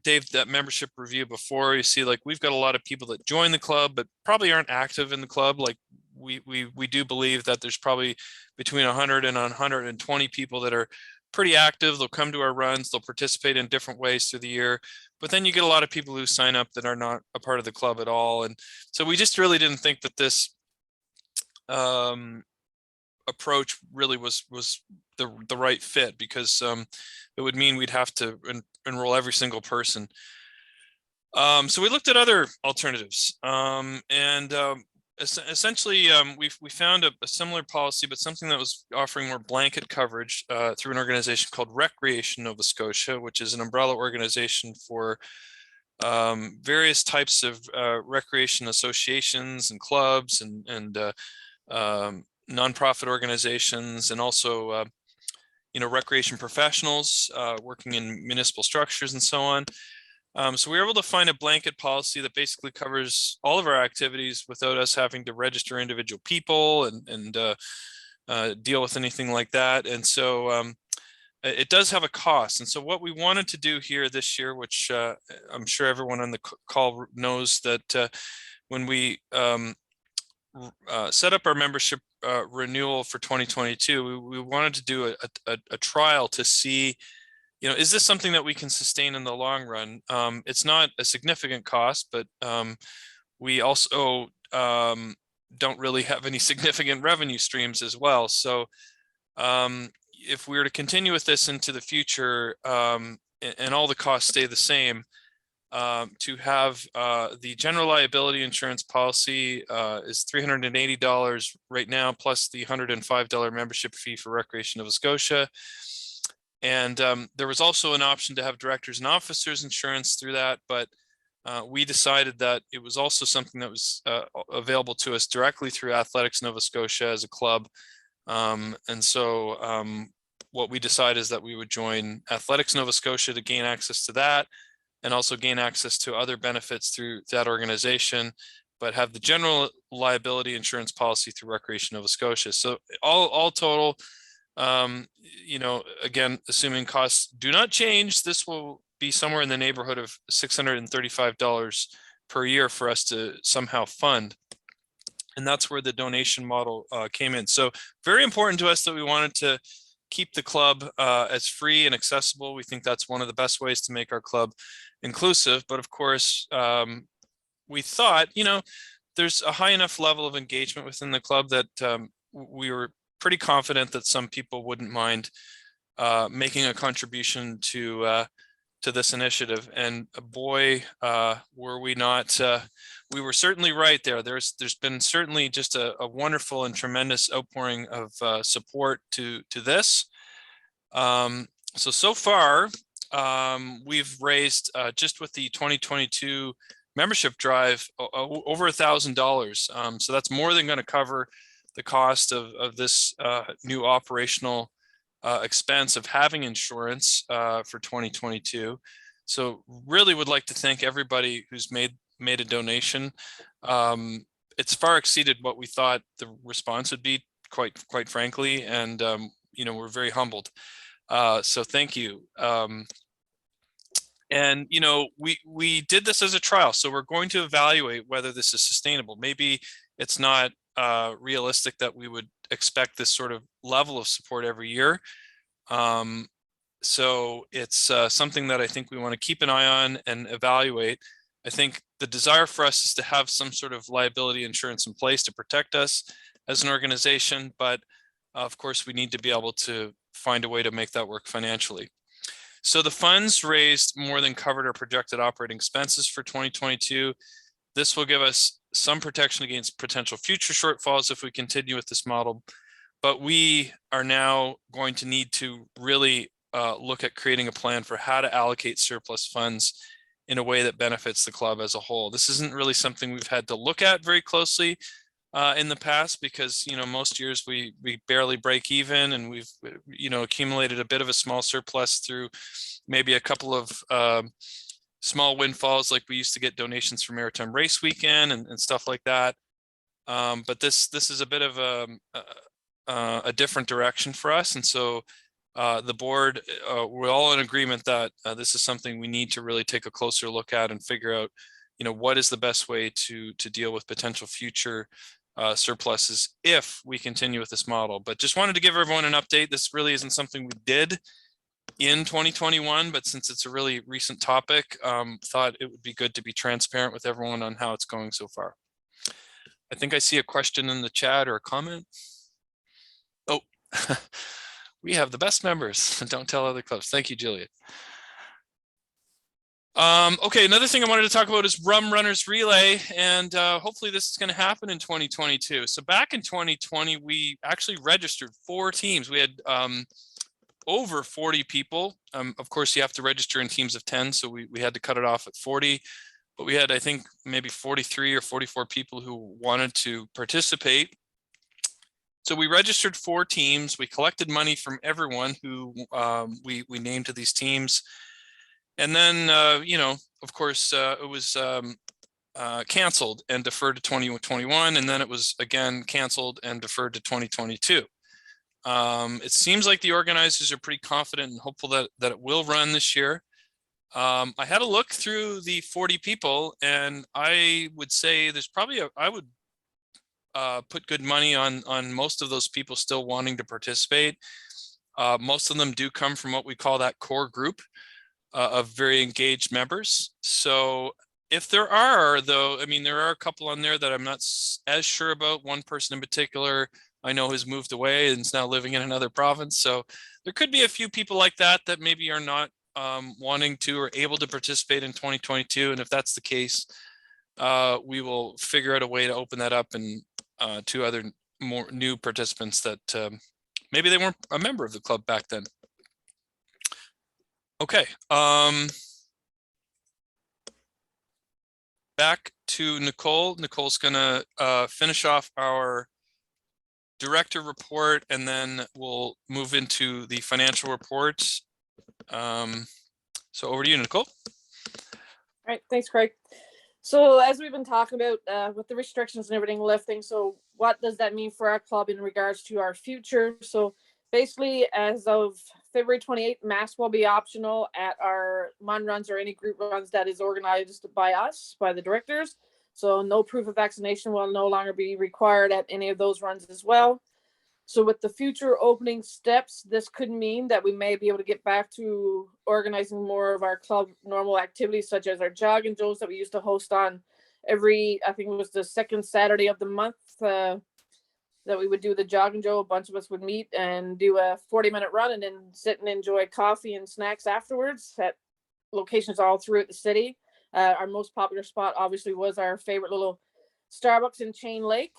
gave that membership review before. You see, like, we've got a lot of people that join the club but probably aren't active in the club. Like we do believe that there's probably between 100 and 120 people that are pretty active. They'll come to our runs, they'll participate in different ways through the year, but then you get a lot of people who sign up that are not a part of the club at all. And so we just really didn't think that this approach really was the right fit, because it would mean we'd have to enroll every single person. So we looked at other alternatives, essentially we found a similar policy, but something that was offering more blanket coverage through an organization called Recreation Nova Scotia, which is an umbrella organization for various types of recreation associations and clubs and nonprofit organizations, and also recreation professionals working in municipal structures and so on. So we were able to find a blanket policy that basically covers all of our activities without us having to register individual people and deal with anything like that. And so it does have a cost. And so what we wanted to do here this year, which I'm sure everyone on the call knows, that when we set up our membership renewal for 2022, we wanted to do a trial to see, is this something that we can sustain in the long run? It's not a significant cost, but we also don't really have any significant revenue streams as well. So if we were to continue with this into the future, and all the costs stay the same, to have the general liability insurance policy is $380 right now, plus the $105 membership fee for Recreation Nova Scotia. And there was also an option to have directors and officers insurance through that, but we decided that it was also something that was available to us directly through Athletics Nova Scotia as a club. And so what we decided is that we would join Athletics Nova Scotia to gain access to that, and also gain access to other benefits through that organization, but have the general liability insurance policy through Recreation Nova Scotia. So all total, again, assuming costs do not change, this will be somewhere in the neighborhood of $635 per year for us to somehow fund. And that's where the donation model came in. So very important to us that we wanted to keep the club as free and accessible. We think that's one of the best ways to make our club inclusive. But of course, we thought, there's a high enough level of engagement within the club that we were pretty confident that some people wouldn't mind making a contribution to this initiative. And boy, were we not, we were certainly right there. There's been certainly just a wonderful and tremendous outpouring of support to this. So far, we've raised just with the 2022 membership drive over $1,000. So that's more than going to cover the cost of this new operational expense of having insurance for 2022. So really would like to thank everybody who's made a donation. It's far exceeded what we thought the response would be, quite frankly, and we're very humbled. So thank you. And we did this as a trial, so we're going to evaluate whether this is sustainable. Maybe it's not realistic that we would expect this sort of level of support every year. So it's something that I think we want to keep an eye on and evaluate. I think the desire for us is to have some sort of liability insurance in place to protect us as an organization, but of course we need to be able to find a way to make that work financially. So the funds raised more than covered our projected operating expenses for 2022. This will give us some protection against potential future shortfalls if we continue with this model, but we are now going to need to really look at creating a plan for how to allocate surplus funds in a way that benefits the club as a whole. This isn't really something we've had to look at very closely in the past, because most years we barely break even, and we've accumulated a bit of a small surplus through maybe a couple of small windfalls, like we used to get donations for Maritime Race Weekend and stuff like that. But this is a bit of a different direction for us, and so the board, we're all in agreement that this is something we need to really take a closer look at and figure out, what is the best way to deal with potential future surpluses if we continue with this model. But just wanted to give everyone an update. This really isn't something we did in 2021, but since it's a really recent topic, thought it would be good to be transparent with everyone on how it's going so far. I think I see a question in the chat or a comment. Oh, we have the best members. Don't tell other clubs. Thank you, Gillian. Okay, another thing I wanted to talk about is Rum Runners Relay, and hopefully this is going to happen in 2022. So back in 2020, we actually registered 4 teams. We had over 40 people. Of course, you have to register in teams of 10, so we had to cut it off at 40. But we had, I think, maybe 43 or 44 people who wanted to participate. So we registered 4 teams. We collected money from everyone who we named to these teams. And then, of course, it was canceled and deferred to 2021. And then it was again canceled and deferred to 2022. It seems like the organizers are pretty confident and hopeful that it will run this year. I had a look through the 40 people, and I would say there's probably put good money on most of those people still wanting to participate. Most of them do come from what we call that core group of very engaged members. So if there are, though, I mean, there are a couple on there that I'm not as sure about. One person in particular I know has moved away and is now living in another province. So there could be a few people like that that maybe are not wanting to or able to participate in 2022. And if that's the case, we will figure out a way to open that up and to other more new participants that maybe they weren't a member of the club back then. Okay. Back to Nicole. Nicole's gonna finish off our director report, and then we'll move into the financial report. So over to you, Nicole. All right, thanks, Craig. So as we've been talking about with the restrictions and everything lifting, so what does that mean for our club in regards to our future? So basically, as of February 28th, masks will be optional at our MUN runs or any group runs that is organized by us, by the directors. So no proof of vaccination will no longer be required at any of those runs as well. So with the future opening steps, this could mean that we may be able to get back to organizing more of our club normal activities, such as our jog and joes that we used to host on every, I think it was the second Saturday of the month, that we would do the jog and joe. A bunch of us would meet and do a 40-minute run and then sit and enjoy coffee and snacks afterwards at locations all throughout the city. Our most popular spot obviously was our favorite little Starbucks in Chain Lake.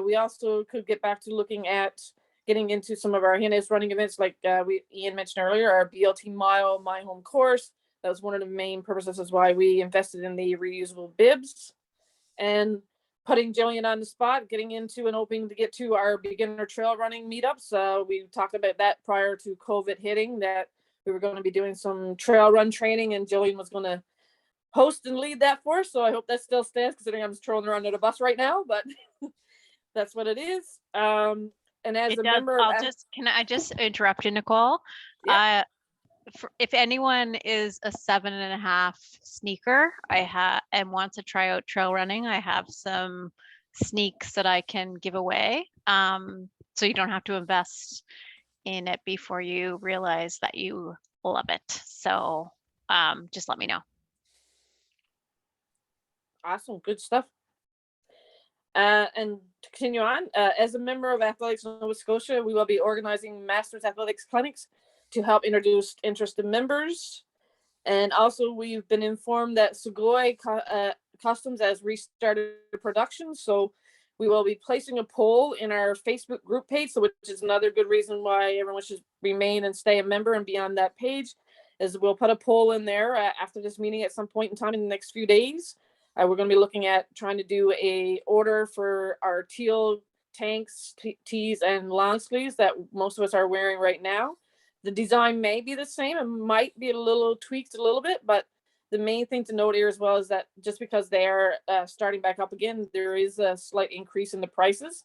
We also could get back to looking at getting into some of our heinous running events, like Ian mentioned earlier, our BLT Mile, My Home Course. That was one of the main purposes is why we invested in the reusable bibs. And putting Gillian on the spot, getting into and hoping to get to our beginner trail running meetups. We talked about that prior to COVID hitting, that we were going to be doing some trail run training, and Gillian was going to host and lead that for us. So I hope that still stands, considering I'm just throwing her under the bus right now, but that's what it is. And as a member, can I just interrupt you, Nicole? Yeah. If anyone is a 7.5 sneaker, and wants to try out trail running, I have some sneaks that I can give away. So you don't have to invest in it before you realize that you love it. So just let me know. Awesome, good stuff. And to continue on, as a member of Athletics Nova Scotia, we will be organizing Masters Athletics clinics to help introduce interested members. And also, we've been informed that Sugoi Customs has restarted production. So we will be placing a poll in our Facebook group page, so which is another good reason why everyone should remain and stay a member and be on that page, is we'll put a poll in there after this meeting at some point in time in the next few days. We're going to be looking at trying to do a order for our teal tanks, tees, and long sleeves that most of us are wearing right now. The design may be the same. It might be a little tweaked a little bit, but the main thing to note here as well is that just because they are starting back up again, there is a slight increase in the prices.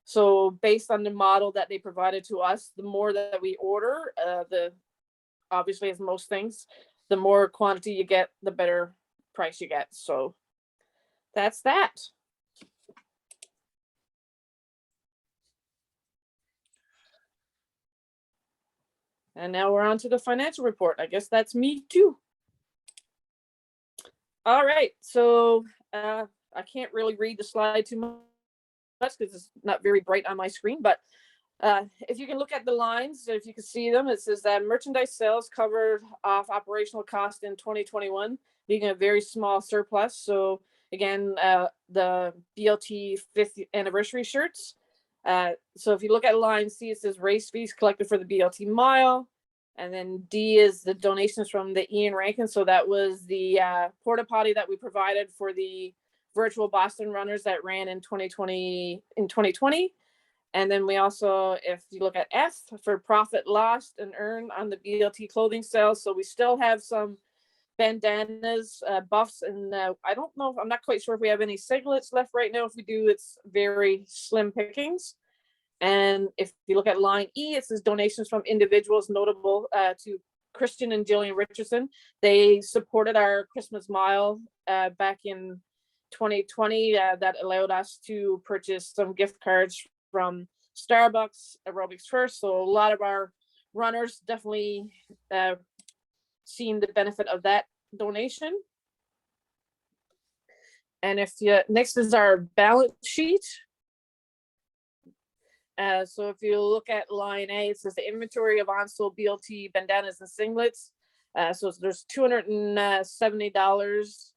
So based on the model that they provided to us, the more that we order, obviously as most things, the more quantity you get, the better price you get. So that's that. And now we're on to the financial report. I guess that's me too. All right, so I can't really read the slide too much because it's not very bright on my screen, but if you can look at the lines, if you can see them, it says that merchandise sales covered off operational cost in 2021, being a very small surplus. So again, the BLT 5th anniversary shirts. So if you look at line C, it says race fees collected for the BLT mile. And then D is the donations from the Ian Rankin. So that was the porta potty that we provided for the virtual Boston runners that ran in 2020. And then we also, if you look at F, for profit lost and earned on the BLT clothing sales. So we still have some bandanas, buffs, and I don't know, I'm not quite sure if we have any singlets left right now. If we do, it's very slim pickings. And if you look at line E, it says donations from individuals notable to Christian and Gillian Richardson. They supported our Christmas mile back in 2020 that allowed us to purchase some gift cards from Starbucks, Aerobics First. So a lot of our runners definitely seen the benefit of that donation. And if you, next is our balance sheet. So if you look at line A, it says the inventory of unsold BLT bandanas and singlets. So there's $270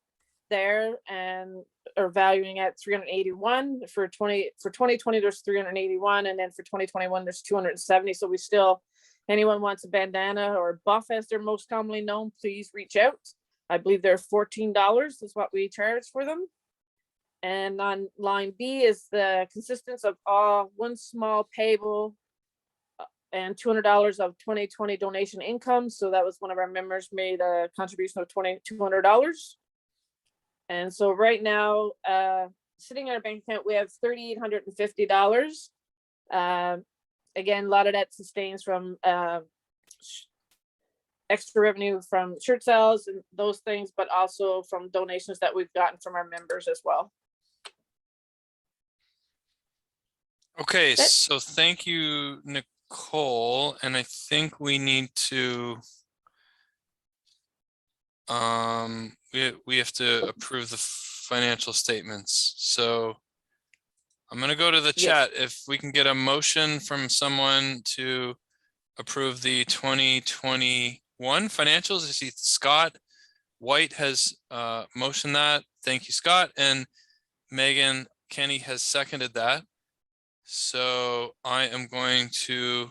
there, and are valuing at 381 for 2020. There's 381, and then for 2021 there's 270. So we still, anyone wants a bandana or buff as they're most commonly known, please reach out. I believe they're $14 is what we charge for them. And on line B is the consistence of all one small payable and $200 of 2020 donation income. So that was one of our members made a contribution of $200. And so right now, sitting in our bank account, we have $3,850. Again, a lot of that sustains from extra revenue from shirt sales and those things, but also from donations that we've gotten from our members as well. Okay, so thank you, Nicole. And I think we need to, we have to approve the financial statements. So I'm going to go to the chat. If we can get a motion from someone to approve the 2021 financials. I see Scott White has motioned that. Thank you, Scott. And Megan Kenny has seconded that. So I am going to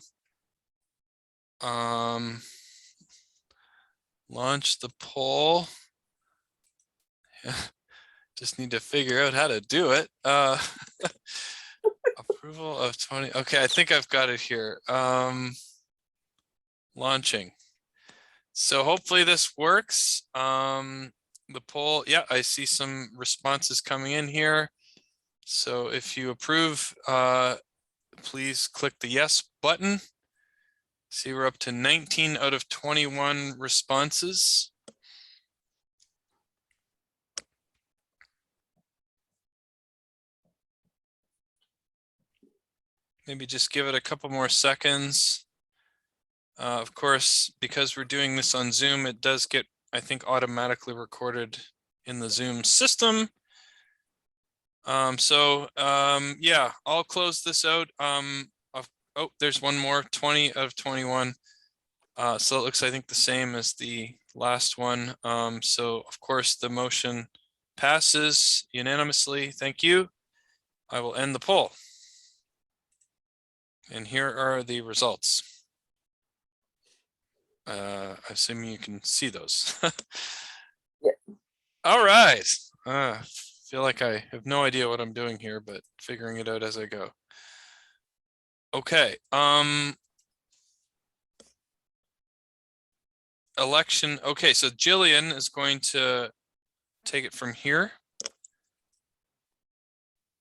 launch the poll. Just need to figure out how to do it. Approval of 20. Okay, I think I've got it here. Launching. So hopefully this works. The poll, yeah, I see some responses coming in here. So if you approve, please click the yes button. See, we're up to 19 out of 21 responses. Maybe just give it a couple more seconds. Of course, because we're doing this on Zoom, it does get, I think, automatically recorded in the Zoom system. Yeah, I'll close this out. Oh, there's one more, 20 out of 21. So it looks, I think, the same as the last one. So of course the motion passes unanimously. Thank you. I will end the poll. And here are the results. Assuming you can see those. Yeah. All right. Feel like I have no idea what I'm doing here, but figuring it out as I go. Okay. Election. Okay, so Gillian is going to take it from here.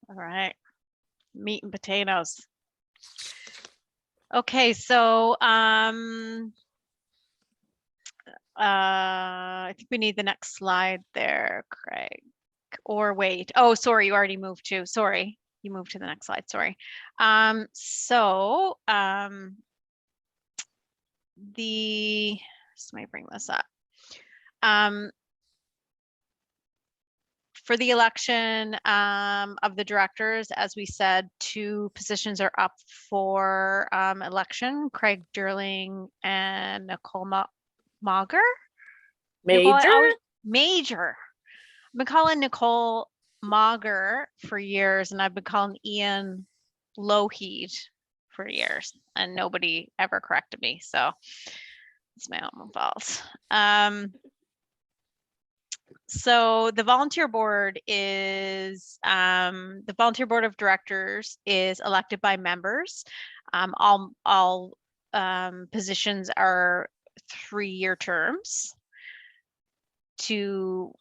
All right. Meat and potatoes. Okay, so I think we need the next slide there, Craig. Or wait. Oh, sorry, you already moved to. Sorry, you moved to the next slide. Sorry. Just let me bring this up. For the election of the directors, as we said, 2 positions are up for election: Craig Durling and Nicole Mauger. Major. I've been calling Nicole Mauger for years, and I've been calling Ian Loughead for years, and nobody ever corrected me. So it's my own fault. So the volunteer board is the volunteer board of directors is elected by members. All positions are 3-year terms. To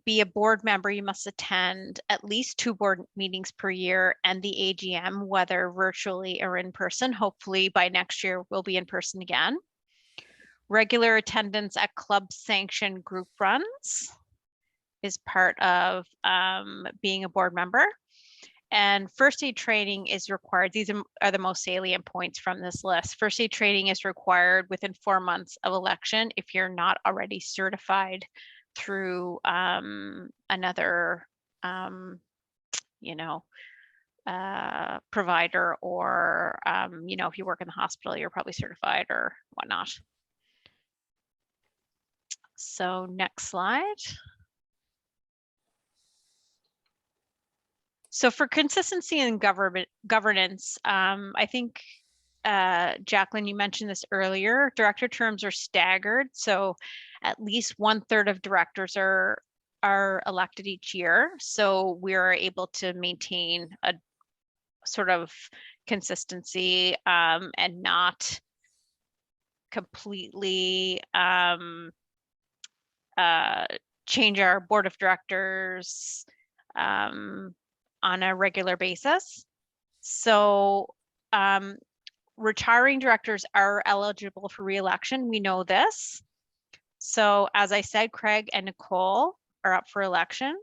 be a board member, you must attend at least 2 board meetings per year and the AGM, whether virtually or in person. Hopefully by next year we'll be in person again. Regular attendance at club sanctioned group runs, is part of being a board member. And first aid training is required. These are the most salient points from this list. First aid training is required within 4 months of election if you're not already certified through another, you know, provider, or, you know, if you work in the hospital, you're probably certified or whatnot. So next slide. So for consistency in governance, I think, Jacquelynn, you mentioned this earlier, director terms are staggered. So at least 1/3 of directors are elected each year. So we're able to maintain a sort of consistency and not completely change our board of directors on a regular basis. So retiring directors are eligible for re-election. We know this. So as I said, Craig and Nicole are up for election.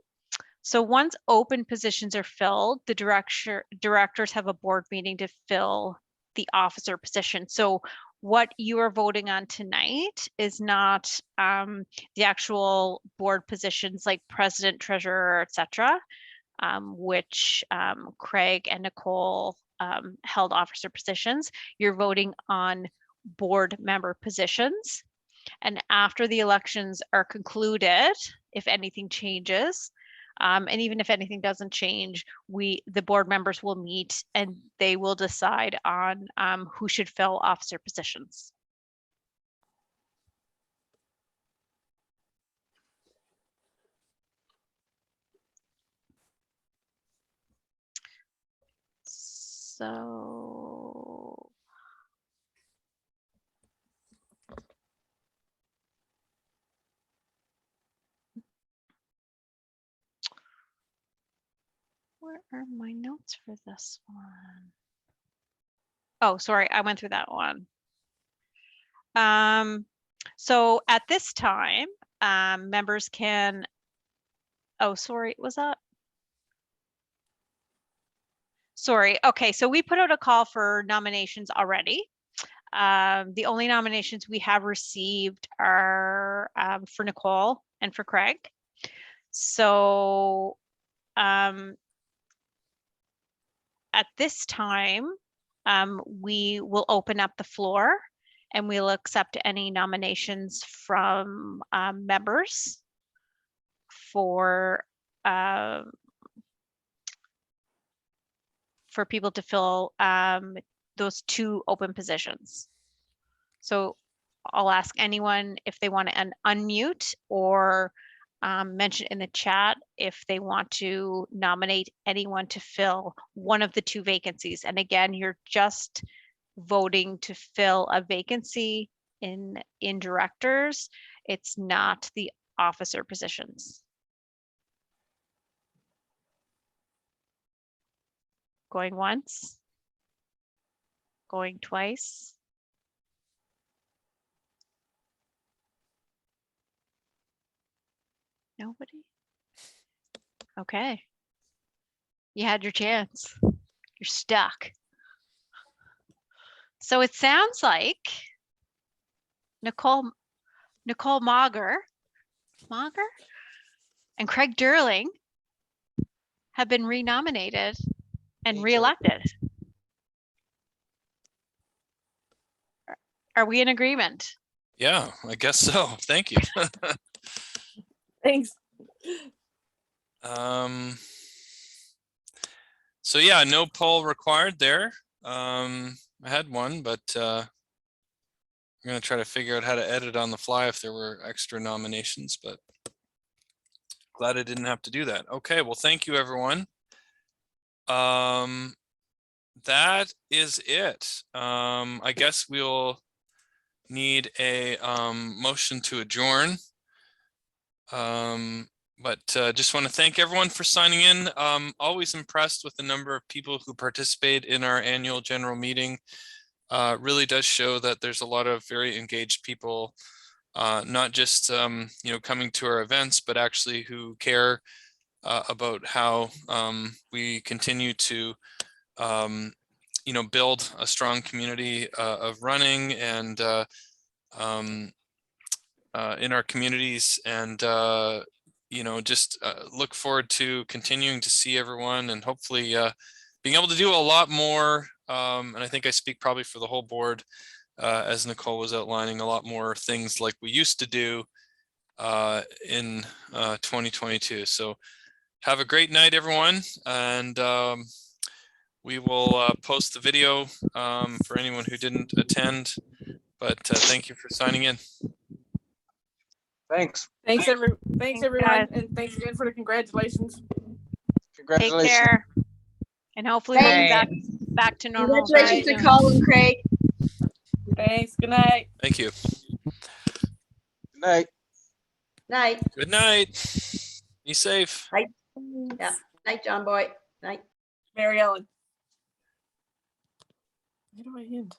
So once open positions are filled, the directors have a board meeting to fill the officer position. So what you are voting on tonight is not the actual board positions like president, treasurer, etc., which Craig and Nicole held officer positions. You're voting on board member positions. And after the elections are concluded, if anything changes, and even if anything doesn't change, the board members will meet and they will decide on who should fill officer positions. So where are my notes for this one? Oh, sorry, I went through that one. So at this time, members can, oh, sorry, was that? Sorry, okay, so we put out a call for nominations already. The only nominations we have received are for Nicole and for Craig. So at this time, we will open up the floor and we'll accept any nominations from members for people to fill those 2 open positions. So I'll ask anyone if they want to unmute or mention in the chat if they want to nominate anyone to fill one of the 2 vacancies. And again, you're just voting to fill a vacancy in directors. It's not the officer positions. Going once, going twice. Nobody? Okay. You had your chance. You're stuck. So it sounds like Nicole Mauger and Craig Durling have been renominated and re-elected. Are we in agreement? Yeah, I guess so. Thank you. Thanks. So yeah, no poll required there. I had one, but I'm gonna try to figure out how to edit on the fly if there were extra nominations, but glad I didn't have to do that. Okay, well, thank you, everyone. That is it. I guess we'll need a motion to adjourn. But just want to thank everyone for signing in. Always impressed with the number of people who participate in our annual general meeting. Really does show that there's a lot of very engaged people not just coming to our events, but actually who care about how we continue to build a strong community of running and in our communities, and just look forward to continuing to see everyone, and hopefully being able to do a lot more. And I think I speak probably for the whole board, as Nicole was outlining, a lot more things like we used to do in 2022. So have a great night, everyone. And we will post the video for anyone who didn't attend, but thank you for signing in. Thanks. Thanks everyone, guys. and thanks again for the congratulations. Take Congratulations. care. And hopefully we'll be Right. back to normal. Congratulations very to soon. Colin Craig. Thanks. Good night. Thank you. Good night. Night. Good night. Be safe. Yeah. Night, John Boy. Night. Mary Ellen. Where do I end?